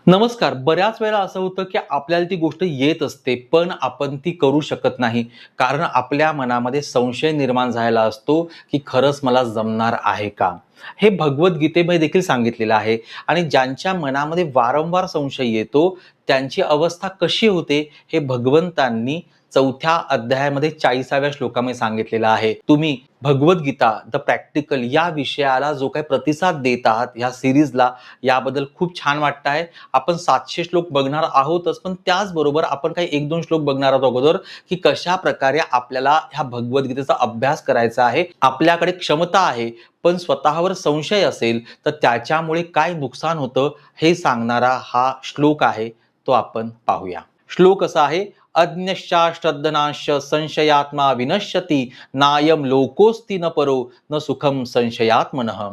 नमस्कार. बऱ्याच वेळा असं होतं, की आपल्याला ती गोष्ट येत असते, पण आपण ती करू शकत नाही. कारण आपल्या मनामध्ये संशय निर्माण झालेला असतो, की खरंच मला जमणार आहे का? हे भगवद्गीतेमध्ये देखील सांगितलेलं आहे आणि ज्यांच्या मनामध्ये वारंवार संशय येतो, त्यांची अवस्था कशी होते, हे भगवंतांनी 4थ्या अध्यायामध्ये 40व्या श्लोकामध्ये सांगितलेलं आहे. तुम्ही भगवद्गीता द प्रॅक्टिकल या विषयाला जो काही प्रतिसाद देत आहात, या सीरीजला, याबद्दल खूप छान वाटत आहे. आपण 700 श्लोक बघणार आहोतच, पण त्याचबरोबर आपण काही 1-2 श्लोक बघणार आहोत अगोदर, की कशाप्रकारे आपल्याला ह्या भगवद्गीतेचा अभ्यास करायचा आहे. आपल्याकडे क्षमता आहे, पण स्वतःवर संशय असेल, तर त्याच्यामुळे काय नुकसान होतं, हे सांगणारा हा श्लोक आहे. तो आपण पाहूया. श्लोक असा आहे, "अज्ञश्चाश्रद्धनाश्च संशयात्मा विनश्यति, नायं लोकोऽस्ति न परो न सुखं संशयात्मनः."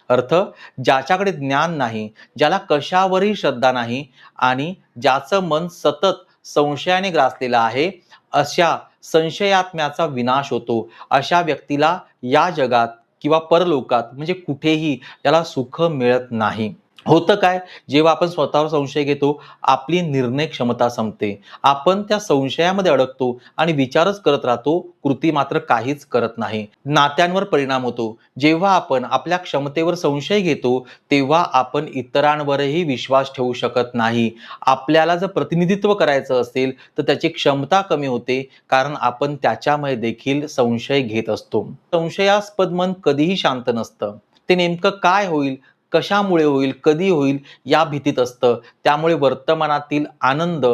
अर्थ, ज्याच्याकडे ज्ञान नाही, ज्याला कशावरही श्रद्धा नाही आणि ज्याचं मन सतत संशयाने ग्रासलेलं आहे, अशा संशयात्म्याचा विनाश होतो. अशा व्यक्तीला या जगात किंवा परलोकात म्हणजे कुठेही त्याला सुख मिळत नाही. होतं काय? जेव्हा आपण स्वतःवर संशय घेतो, आपली निर्णय क्षमता संपते. आपण त्या संशयामध्ये अडकतो आणि विचारच करत राहतो, कृती मात्र काहीच करत नाही. नात्यांवर परिणाम होतो. जेव्हा आपण आपल्या क्षमतेवर संशय घेतो, तेव्हा आपण इतरांवरही विश्वास ठेवू शकत नाही. आपल्याला जर प्रतिनिधित्व करायचं असेल, तर त्याची क्षमता कमी होते, कारण आपण त्याच्यामध्ये देखील संशय घेत असतो. संशयास्पद मन कधीही शांत नसतं. ते नेमकं काय होईल, कशामुळे होईल, कधी होईल या भीतीत असतं. त्यामुळे वर्तमानातील आनंद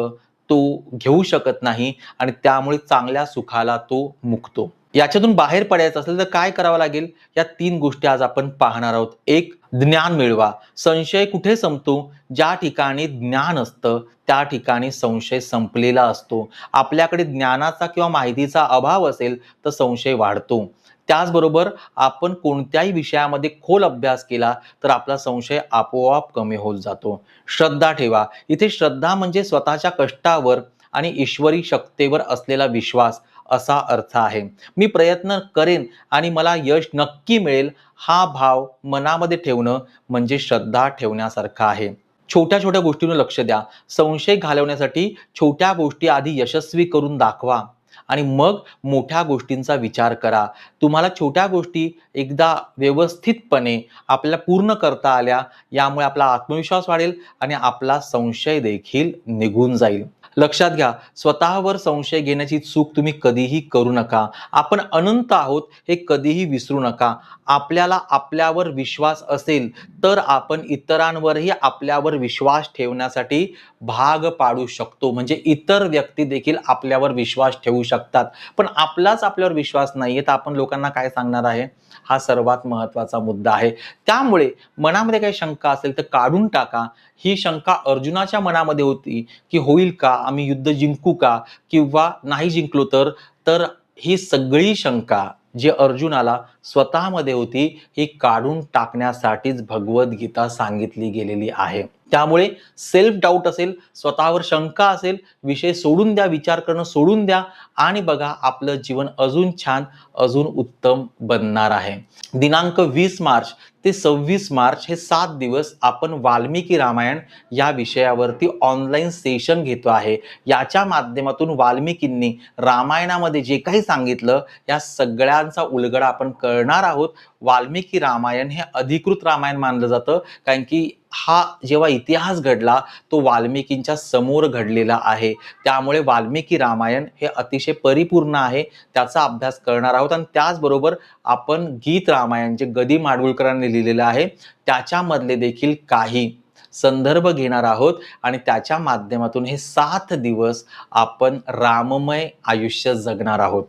तो घेऊ शकत नाही आणि त्यामुळे चांगल्या सुखाला तो मुकतो. याच्यातून बाहेर पडायचं असेल तर काय करावं लागेल? या 3 गोष्टी आज आपण पाहणार आहोत. एक, ज्ञान मिळवा. संशय कुठे संपतो? ज्या ठिकाणी ज्ञान असतं, त्या ठिकाणी संशय संपलेला असतो. आपल्याकडे ज्ञानाचा किंवा माहितीचा अभाव असेल तर संशय वाढतो. त्याचबरोबर आपण कोणत्याही विषयामध्ये खोल अभ्यास केला तर आपला संशय आपोआप कमी होत जातो. श्रद्धा ठेवा. इथे श्रद्धा म्हणजे स्वतःच्या कष्टावर आणि ईश्वरी शक्तीवर असलेला विश्वास असा अर्थ आहे. मी प्रयत्न करेन आणि मला यश नक्की मिळेल, हा भाव मनामध्ये ठेवणं म्हणजे श्रद्धा ठेवण्यासारखं आहे. छोट्या-छोट्या गोष्टींवर लक्ष द्या. संशय घालवण्यासाठी छोट्या गोष्टी आधी यशस्वी करून दाखवा आणि मग मोठ्या गोष्टींचा विचार करा. तुम्हाला छोट्या गोष्टी एकदा व्यवस्थितपणे आपल्याला पूर्ण करता आल्या, यामुळे आपला आत्मविश्वास वाढेल आणि आपला संशय देखील निघून जाईल. लक्षात घ्या, स्वतःवर संशय घेण्याची चूक तुम्ही कधीही करू नका. आपण अनंत आहोत हे कधीही विसरू नका. आपल्याला आपल्यावर विश्वास असेल, तर आपण इतरांवरही आपल्यावर विश्वास ठेवण्यासाठी भाग पाडू शकतो. म्हणजे इतर व्यक्ती देखील आपल्यावर विश्वास ठेवू शकतात. पण आपलाच आपल्यावर विश्वास नाहीये, तर आपण लोकांना काय सांगणार आहे? हा सर्वात महत्त्वाचा मुद्दा आहे. त्यामुळे मनामध्ये काही शंका असेल तर काढून टाका. ही शंका अर्जुनाच्या मनामध्ये होती, की होईल का? आम्ही युद्ध जिंकू का? किंवा नाही जिंकलो तर? तर ही सगळी शंका जी अर्जुनाला स्वतःमध्ये होती, ही काढून टाकण्यासाठीच भगवद्गीता सांगितली गेलेली आहे. त्यामुळे सेल्फ डाऊट असेल, स्वतःवर शंका असेल, विषय सोडून द्या, विचार करणं सोडून द्या आणि बघा आपलं जीवन अजून छान, अजून उत्तम बनणार आहे. दिनांक 20 मार्च ते 26 मार्च हे 7 दिवस आपण वाल्मिकी रामायण या विषयावरती ऑनलाईन सेशन घेतो आहे. याच्या माध्यमातून वाल्मिकींनी रामायणामध्ये जे काही सांगितलं, या सगळ्यांचा उलगडा आपण करणार आहोत. वाल्मिकी रामायण हे अधिकृत रामायण मानलं जातं, कारण की हा जेव्हा इतिहास घडला, तो वाल्मिकींच्या समोर घडलेला आहे. त्यामुळे वाल्मिकी रामायण हे अतिशय परिपूर्ण आहे. त्याचा अभ्यास करणार आहोत आणि त्याचबरोबर आपण गीत रामायण जे ग. माडगूळकरांनी लिहिलेलं आहे, त्याच्यामधले देखील काही संदर्भ घेणार आहोत आणि त्याच्या माध्यमातून हे 7 दिवस आपण राममय आयुष्य जगणार आहोत.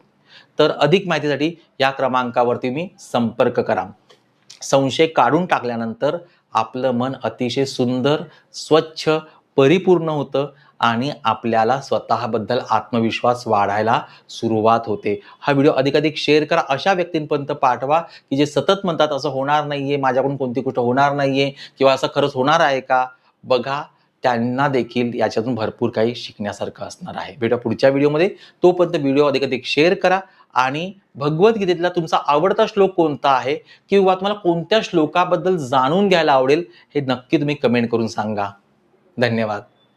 तर अधिक माहितीसाठी या क्रमांकावरती तुम्ही संपर्क करा. संशय काढून टाकल्यानंतर आपलं मन अतिशय सुंदर, स्वच्छ, परिपूर्ण होतं आणि आपल्याला स्वतःबद्दल आत्मविश्वास वाढायला सुरुवात होते. हा व्हिडिओ अधिकाधिक शेअर करा. अशा व्यक्तींपर्यंत पाठवा, की जे सतत म्हणतात असं होणार नाहीये, माझ्याकडून कोणती गोष्ट होणार नाहीये किंवा असं खरंच होणार आहे का? बघा, त्यांना देखील याच्यातून भरपूर काही शिकण्यासारखं असणार आहे. भेटूया पुढच्या व्हिडिओमध्ये. तोपर्यंत व्हिडिओ अधिकाधिक शेअर करा आणि भगवद्गीतेतला तुमचा आवडता श्लोक कोणता आहे किंवा तुम्हाला कोणत्या श्लोकाबद्दल जाणून घ्यायला आवडेल, हे नक्की तुम्ही कमेंट करून सांगा. धन्यवाद.